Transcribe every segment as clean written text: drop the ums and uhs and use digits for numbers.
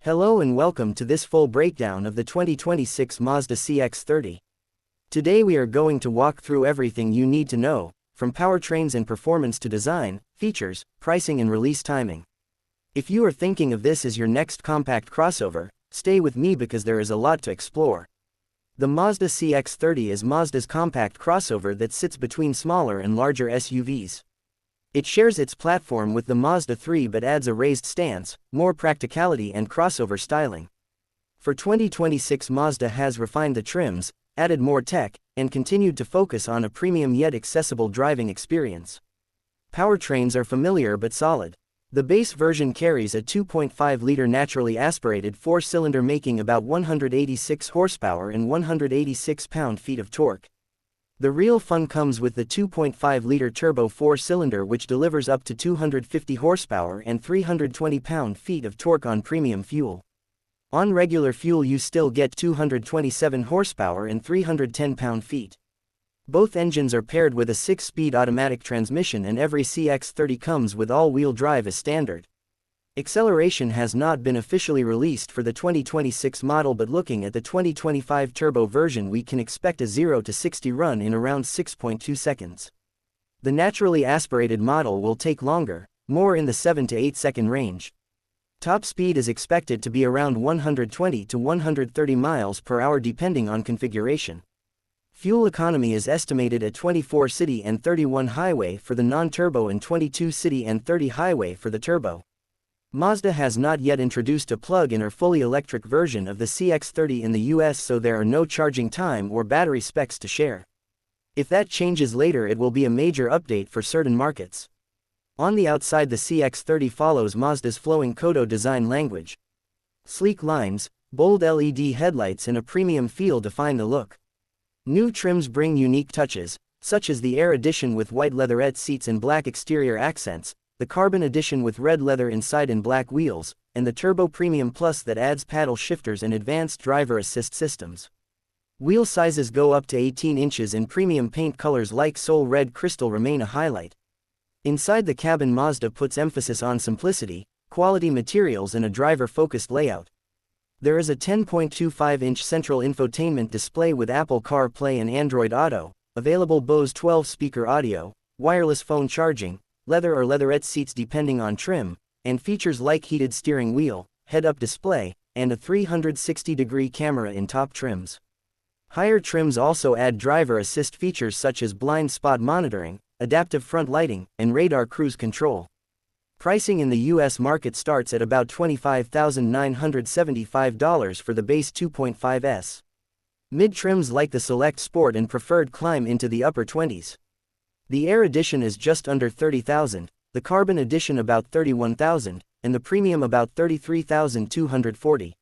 Hello and welcome to this full breakdown of the 2026 Mazda CX-30. Today we are going to walk through everything you need to know, from powertrains and performance to design, features, pricing and release timing. If you are thinking of this as your next compact crossover, stay with me because there is a lot to explore. The Mazda CX-30 is Mazda's compact crossover that sits between smaller and larger SUVs. It shares its platform with the Mazda 3 but adds a raised stance, more practicality and crossover styling. For 2026, Mazda has refined the trims, added more tech, and continued to focus on a premium yet accessible driving experience. Powertrains are familiar but solid. The base version carries a 2.5-liter naturally aspirated four-cylinder making about 186 horsepower and 186 pound-feet of torque. The real fun comes with the 2.5-liter turbo four-cylinder which delivers up to 250 horsepower and 320 pound-feet of torque on premium fuel. On regular fuel you still get 227 horsepower and 310 pound-feet. Both engines are paired with a 6-speed automatic transmission and every CX-30 comes with all-wheel drive as standard. Acceleration has not been officially released for the 2026 model, but looking at the 2025 turbo version we can expect a 0 to 60 run in around 6.2 seconds. The naturally aspirated model will take longer, more in the 7 to 8 second range. Top speed is expected to be around 120 to 130 miles per hour depending on configuration. Fuel economy is estimated at 24 city and 31 highway for the non-turbo and 22 city and 30 highway for the turbo. Mazda has not yet introduced a plug-in or fully electric version of the CX-30 in the US, so there are no charging time or battery specs to share. If that changes later, it will be a major update for certain markets. On the outside, the CX-30 follows Mazda's flowing Kodo design language. Sleek lines, bold LED headlights and a premium feel define the look. New trims bring unique touches, such as the Air Edition with white leatherette seats and black exterior accents, the Carbon Edition with red leather inside and black wheels, and the Turbo Premium Plus that adds paddle shifters and advanced driver assist systems. Wheel sizes go up to 18 inches and premium paint colors like Soul Red Crystal remain a highlight. Inside the cabin, Mazda puts emphasis on simplicity, quality materials and a driver-focused layout. There is a 10.25-inch central infotainment display with Apple CarPlay and Android Auto, available Bose 12-speaker audio, wireless phone charging, leather or leatherette seats depending on trim, and features like heated steering wheel, head-up display, and a 360-degree camera in top trims. Higher trims also add driver assist features such as blind spot monitoring, adaptive front lighting, and radar cruise control. Pricing in the US market starts at about $25,975 for the base 2.5S. Mid-trims like the Select Sport and Preferred climb into the upper 20s. The Air Edition is just under $30,000, the Carbon Edition about $31,000, and the Premium about $33,240.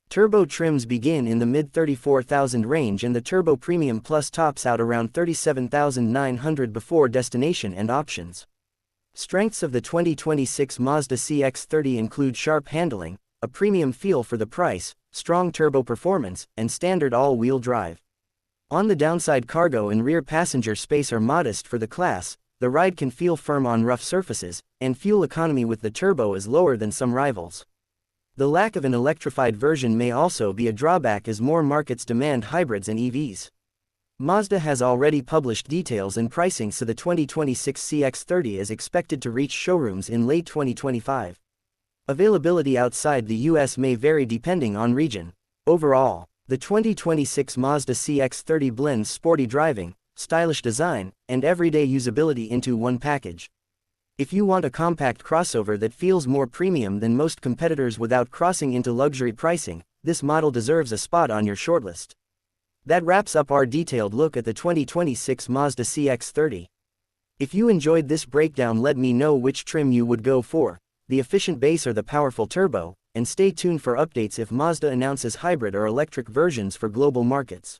Turbo trims begin in the mid-$34,000 range and the Turbo Premium Plus tops out around $37,900 before destination and options. Strengths of the 2026 Mazda CX-30 include sharp handling, a premium feel for the price, strong turbo performance, and standard all-wheel drive. On the downside, cargo and rear passenger space are modest for the class, the ride can feel firm on rough surfaces, and fuel economy with the turbo is lower than some rivals. The lack of an electrified version may also be a drawback as more markets demand hybrids and EVs. Mazda has already published details and pricing, so the 2026 CX-30 is expected to reach showrooms in late 2025. Availability outside the US may vary depending on region. Overall, the 2026 Mazda CX-30 blends sporty driving, stylish design, and everyday usability into one package. If you want a compact crossover that feels more premium than most competitors without crossing into luxury pricing, this model deserves a spot on your shortlist. That wraps up our detailed look at the 2026 Mazda CX-30. If you enjoyed this breakdown, let me know which trim you would go for, the efficient base or the powerful turbo, and stay tuned for updates if Mazda announces hybrid or electric versions for global markets.